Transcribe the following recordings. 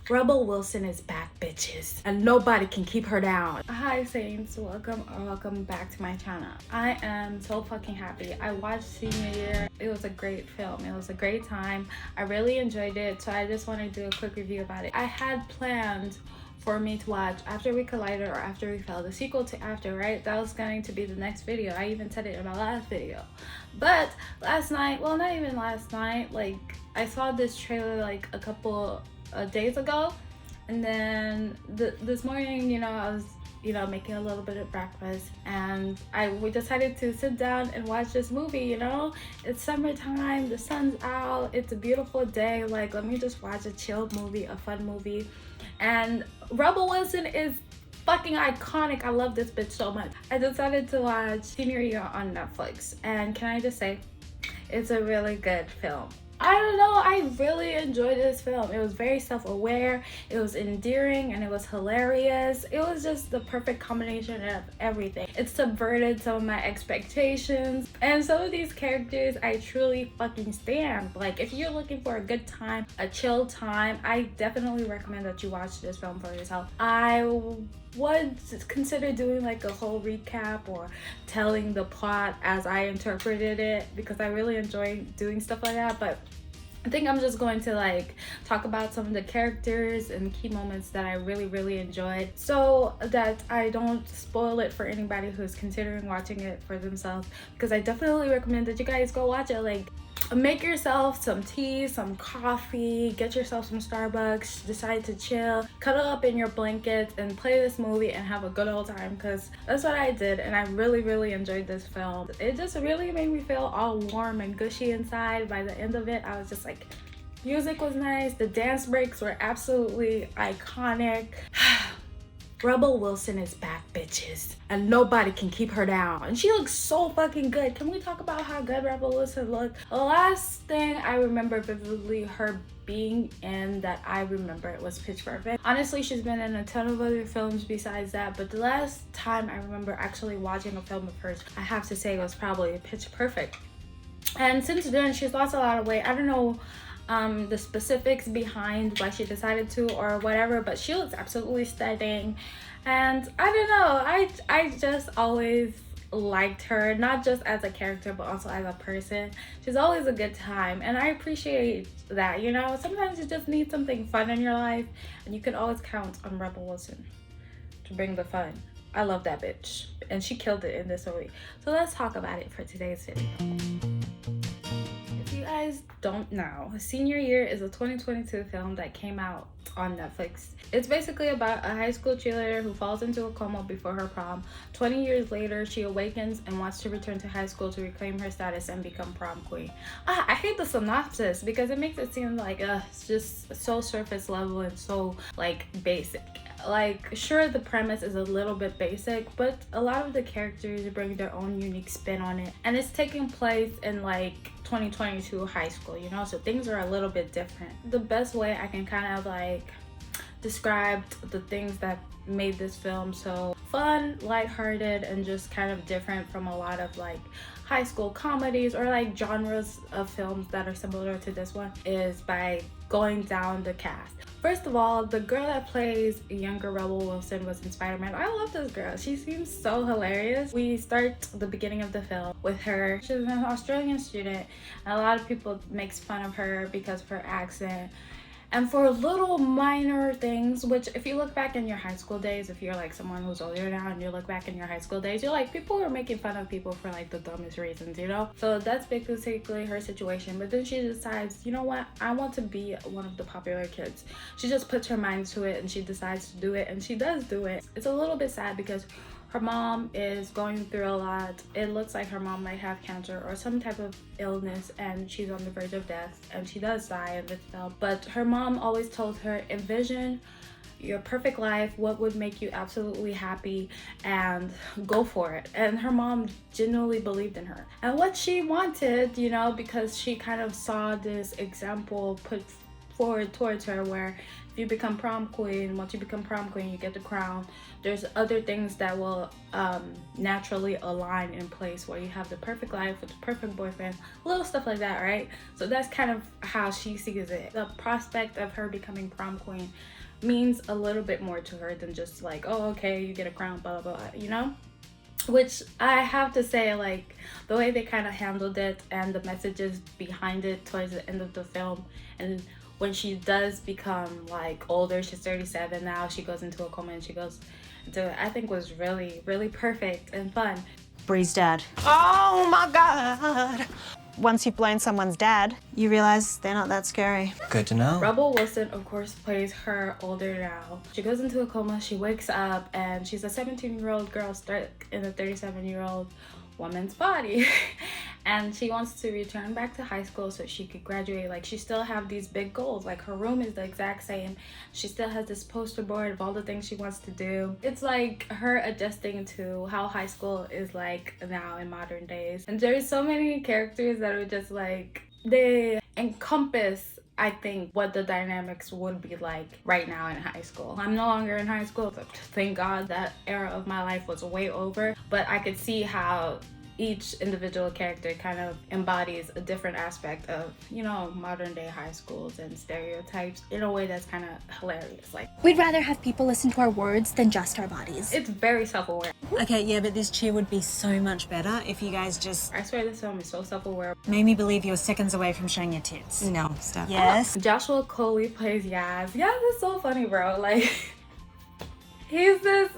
Rebel Wilson is back, bitches, and nobody can keep her down. Hi Saints, welcome back to my channel. I am so fucking happy. I watched Senior Year. It was a great film. It was a great time. I really enjoyed it, so I just want to do a quick review about it. I had planned for me to watch After We Collided or After We Fell, the sequel to After, right? That was going to be the next video. I even said it in my last video. But last night, well, not even last night, like I saw this trailer like a couple days ago, and then this morning, you know, I was making a little bit of breakfast, and we decided to sit down and watch this movie. You know, it's summertime, the sun's out, it's a beautiful day, like let me just watch a chill movie, a fun movie. And Rebel Wilson is fucking iconic. I love this bitch so much. I decided to watch Senior Year on Netflix, and can I just say, it's a really good film. I don't know, I really enjoyed this film. It was very self-aware, it was endearing, and it was hilarious. It was just the perfect combination of everything. It subverted some of my expectations, and some of these characters I truly fucking stand. Like, if you're looking for a good time, a chill time, I definitely recommend that you watch this film for yourself. I would consider doing like a whole recap or telling the plot as I interpreted it, because I really enjoy doing stuff like that. But I think I'm just going to like talk about some of the characters and key moments that I really enjoyed, so that I don't spoil it for anybody who's considering watching it for themselves, because I definitely recommend that you guys go watch it. Like, make yourself some tea, some coffee, get yourself some Starbucks, decide to chill, cuddle up in your blankets and play this movie and have a good old time, because that's what I did, and I really enjoyed this film. It just really made me feel all warm and gushy inside. By the end of it, I was just like, music was nice, the dance breaks were absolutely iconic. Rebel Wilson is back, bitches, and nobody can keep her down. And she looks so fucking good. Can we talk about how good Rebel Wilson looked? The last thing I remember vividly her being in that I remember it was Pitch Perfect. Honestly, she's been in a ton of other films besides that, but the last time I remember actually watching a film of hers, I have to say, was probably Pitch Perfect. And since then, she's lost a lot of weight. I don't know the specifics behind why she decided to or whatever, but she looks absolutely stunning. And I don't know, I just always liked her, not just as a character but also as a person. She's always a good time, and I appreciate that. You know, sometimes you just need something fun in your life, and you can always count on Rebel Wilson to bring the fun. I love that bitch, and she killed it in this movie. So let's talk about it for today's video. If you guys don't know, Senior Year is a 2022 film that came out on Netflix. It's basically about a high school cheerleader who falls into a coma before her prom. 20 years later, she awakens and wants to return to high school to reclaim her status and become prom queen. I hate the synopsis because it makes it seem like it's just so surface level and so like basic. Like, sure, the premise is a little bit basic, but a lot of the characters bring their own unique spin on it, and it's taking place in like 2022 high school, you know, so things are a little bit different. The best way I can kind of like describe the things that made this film so fun, lighthearted, and just kind of different from a lot of like high school comedies or like genres of films that are similar to this one is by going down the cast. First of all, the girl that plays younger Rebel Wilson was in Spider-Man. I love this girl. She seems so hilarious. We start the beginning of the film with her. She's an Australian student, and a lot of people makes fun of her because of her accent. And for little minor things, which if you look back in your high school days, if you're like someone who's older now and you look back in your high school days, you're like, people were making fun of people for like the dumbest reasons, you know? So that's basically her situation. But then she decides, you know what? I want to be one of the popular kids. She just puts her mind to it and she decides to do it, and she does do it. It's a little bit sad because her mom is going through a lot. It looks like her mom might have cancer or some type of illness, and she's on the verge of death, and she does die in this film. But her mom always told her, envision your perfect life, what would make you absolutely happy, and go for it. And her mom genuinely believed in her and what she wanted, you know, because she kind of saw this example put forward towards her where if you become prom queen, once you become prom queen, you get the crown. There's other things that will naturally align in place where you have the perfect life with the perfect boyfriend, little stuff like that, right? So that's kind of how she sees it. The prospect of her becoming prom queen means a little bit more to her than just like, oh, okay, you get a crown, blah, blah, blah, you know? Which I have to say, like, the way they kind of handled it and the messages behind it towards the end of the film, and when she does become like older, she's 37 now, she goes into a coma and she goes into it, I think was really, really perfect and fun. Bree's dad. Oh my God. Once you've blown someone's dad, you realize they're not that scary. Good to know. Rebel Wilson, of course, plays her older now. She goes into a coma, she wakes up, and she's a 17-year-old girl stuck in a 37-year-old woman's body. And she wants to return back to high school so she could graduate. Like, she still have these big goals. Like, her room is the exact same. She still has this poster board of all the things she wants to do. It's like her adjusting to how high school is like now in modern days. And there's so many characters that are just like, they encompass, I think, what the dynamics would be like right now in high school. I'm no longer in high school, so thank God that era of my life was way over. But I could see how each individual character kind of embodies a different aspect of, you know, modern day high schools and stereotypes in a way that's kind of hilarious. Like, we'd rather have people listen to our words than just our bodies. it's very self-aware. Okay, yeah, but this cheer would be so much better if you guys just I swear this film is so self-aware. made me believe you were seconds away from showing your tits. No, stop. Yes. Joshua Coley plays Yaz. Yaz is so funny, bro. Like, he's this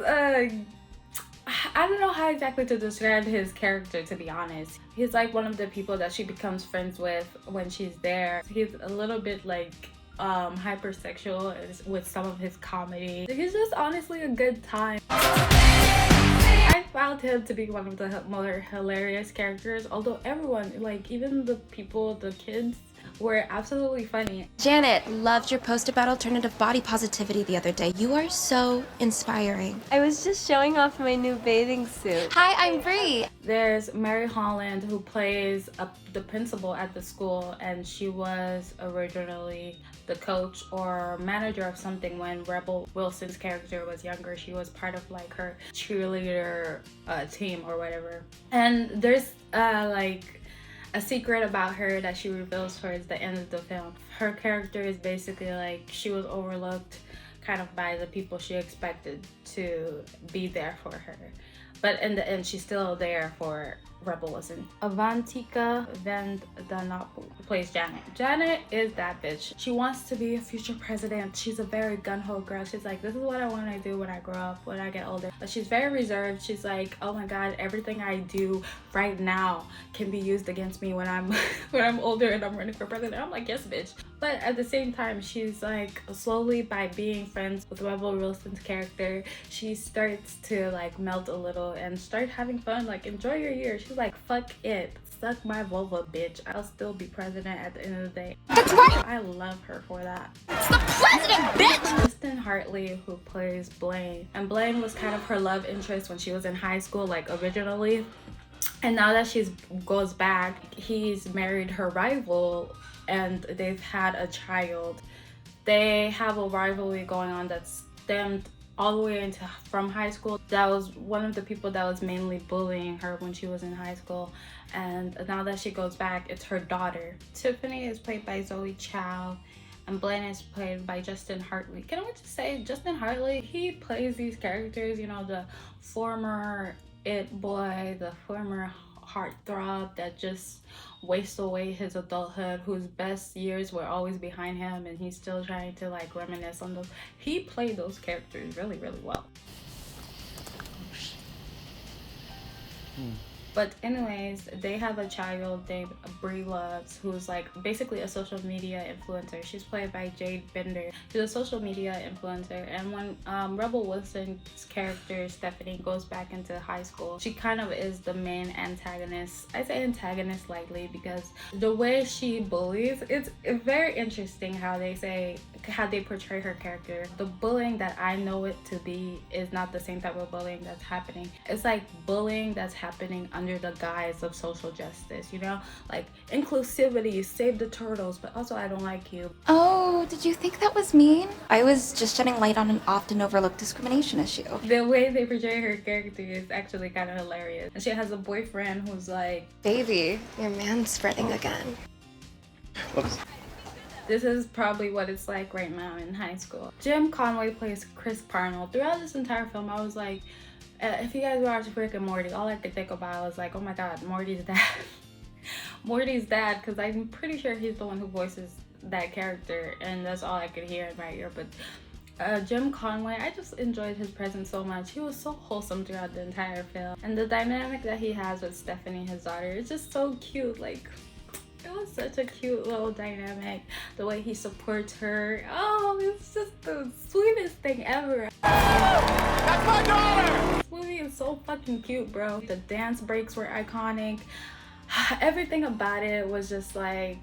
I don't know how exactly to describe his character, to be honest. He's like one of the people that she becomes friends with when she's there. He's a little bit like hypersexual with some of his comedy. He's just honestly a good time. I found him to be one of the more hilarious characters, although everyone, like even the people, the kids, were absolutely funny. Janet, loved your post about alternative body positivity the other day. You are so inspiring. I was just showing off my new bathing suit. Hi, I'm Bree. There's Mary Holland, who plays the principal at the school, and she was originally the coach or manager of something when Rebel Wilson's character was younger. She was part of like her cheerleader team or whatever. And there's like a secret about her that she reveals towards the end of the film. Her character is basically like, she was overlooked kind of by the people she expected to be there for her. But in the end, she's still there for Rebel Wilson. Avantika Vandanapu plays Janet. Janet is that bitch. She wants to be a future president. She's a very gun-ho girl. She's like, this is what I want to do when I grow up, when I get older. But she's very reserved. She's like, oh my God, everything I do right now can be used against me when I'm when I'm older and I'm running for president. I'm like, yes, bitch. But at the same time, she's like, slowly by being friends with Rebel Wilson's character, she starts to like melt a little and start having fun, like enjoy your year. She's like, fuck it, suck my vulva, bitch. I'll still be president at the end of the day. That's right. I love her for that. It's the president, bitch! Justin Hartley, who plays Blaine, and Blaine was kind of her love interest when she was in high school, like originally. And now that she's goes back, he's married her rival and they've had a child. They have a rivalry going on that stemmed all the way into from high school. That was one of the people that was mainly bullying her when she was in high school. And now that she goes back, it's her daughter. Tiffany is played by Zoe Chow, and Blaine is played by Justin Hartley. Can I just say, Justin Hartley, he plays these characters, you know, the former it boy, the former heartthrob that just wastes away his adulthood, whose best years were always behind him, and he's still trying to like reminisce on those. He played those characters really, really well. But anyways, they have a child named Bree Loves, who's like basically a social media influencer. She's played by Jade Bender. She's a social media influencer. And when Rebel Wilson's character, Stephanie, goes back into high school, she kind of is the main antagonist. I say antagonist lightly because the way she bullies, it's very interesting how they portray her character. The bullying that I know it to be is not the same type of bullying that's happening. It's like bullying that's happening under the guise of social justice, you know, like inclusivity, save the turtles, but also I don't like you. Oh, did you think that was mean? I was just shedding light on an often overlooked discrimination issue. The way they portray her character is actually kind of hilarious. And she has a boyfriend who's like, Baby, you're man-spreading again. Whoops. this is probably what it's like right now in high school. Jim Conway plays Chris Parnell. Throughout this entire film, I was like, if you guys watch Rick and Morty, all I could think about was like, oh my god, Morty's dad. Morty's dad, because I'm pretty sure he's the one who voices that character, and that's all I could hear in my ear. But Jim Conway, I just enjoyed his presence so much. He was so wholesome throughout the entire film, and the dynamic that he has with Stephanie, his daughter, is just so cute. Like, it was such a cute little dynamic. The way he supports her, oh, it's just the sweetest thing ever. That's my daughter! This movie is so fucking cute, bro. The dance breaks were iconic. Everything about it was just like,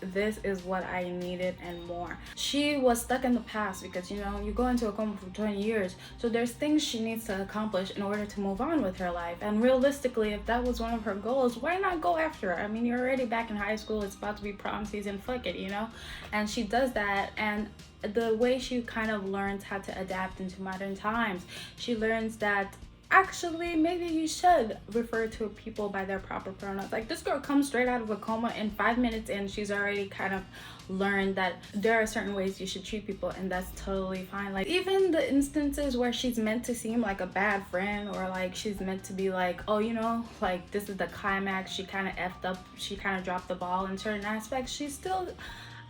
this is what I needed and more. She was stuck in the past because, you know, you go into a coma for 20 years, so there's things she needs to accomplish in order to move on with her life. And realistically, if that was one of her goals, why not go after her? I mean, you're already back in high school, it's about to be prom season, fuck it, you know? And she does that, and the way she kind of learns how to adapt into modern times, she learns that actually maybe you should refer to people by their proper pronouns. Like, this girl comes straight out of a coma in 5 minutes and she's already kind of learned that there are certain ways you should treat people, and that's totally fine. Like, even the instances where she's meant to seem like a bad friend, or like she's meant to be like, oh, you know, like this is the climax, she kind of effed up, she kind of dropped the ball in certain aspects, she's still,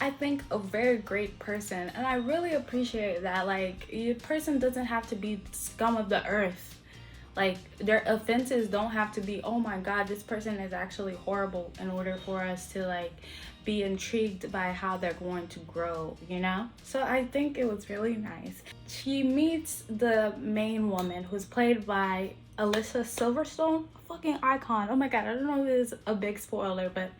I think, a very great person. And I really appreciate that. Like, a person doesn't have to be scum of the earth. Like, their offenses don't have to be, oh my god, this person is actually horrible, in order for us to like be intrigued by how they're going to grow, you know? So I think it was really nice. She meets the main woman, who's played by Alyssa Silverstone, a fucking icon. Oh my god, I don't know if it's a big spoiler, but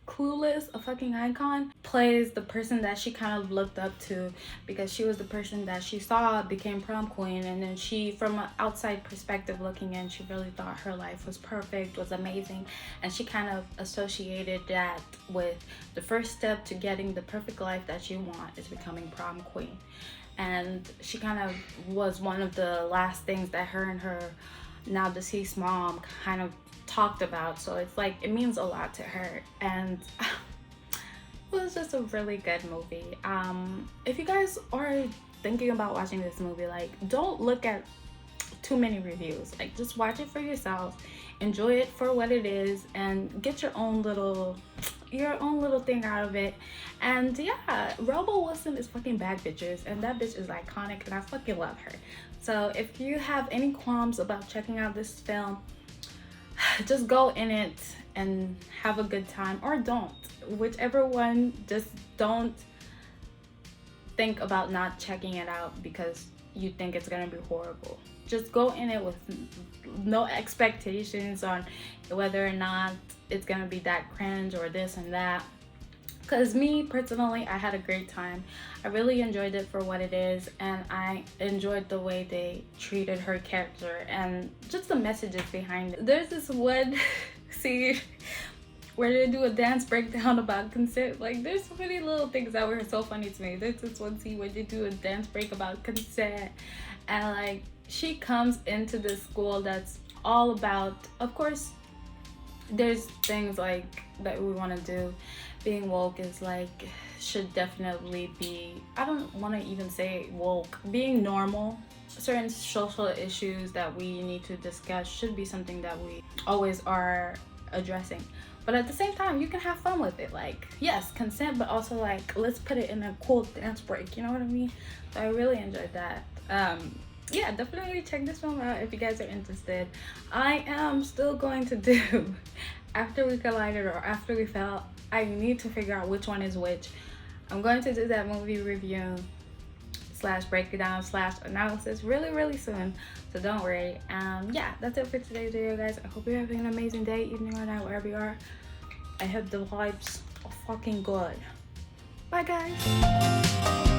Clueless, a fucking icon, plays the person that she kind of looked up to, because she was the person that she saw became prom queen, and then she, from an outside perspective looking in, she really thought her life was perfect, was amazing, and she kind of associated that with the first step to getting the perfect life that you want is becoming prom queen. And she kind of was one of the last things that her and her now deceased mom kind of talked about, so it's like it means a lot to her, and it was just a really good movie. If you guys are thinking about watching this movie, like, don't look at too many reviews. Like, just watch it for yourself, enjoy it for what it is, and get your own little thing out of it. And yeah, Rebel Wilson is fucking bad bitches, and that bitch is iconic, and I fucking love her. So if you have any qualms about checking out this film, just go in it and have a good time, or don't, whichever one. Just don't think about not checking it out because you think it's gonna be horrible. Just go in it with no expectations on whether or not it's gonna be that cringe or this and that. Because me personally, I had a great time. I really enjoyed it for what it is, and I enjoyed the way they treated her character and just the messages behind it. There's this one scene where they do a dance breakdown about consent. Like, there's so many little things that were so funny to me. There's this one scene where they do a dance break about consent, and like, she comes into this school that's all about, of course, there's things like that we want to do. Being woke is like, should definitely be, I don't want to even say woke, being normal. Certain social issues that we need to discuss should be something that we always are addressing, but at the same time you can have fun with it. Like, yes, consent, but also like, let's put it in a cool dance break, you know what I mean? So I really enjoyed that. Yeah, definitely check this film out if you guys are interested. I am still going to do After We Collided or After We Fell. I need to figure out which one is which. I'm going to do that movie review / breakdown / analysis really soon, so don't worry. Yeah, that's it for today's video, guys. I hope you're having an amazing day, evening, or night, wherever you are. I hope the vibes are fucking good. Bye, guys.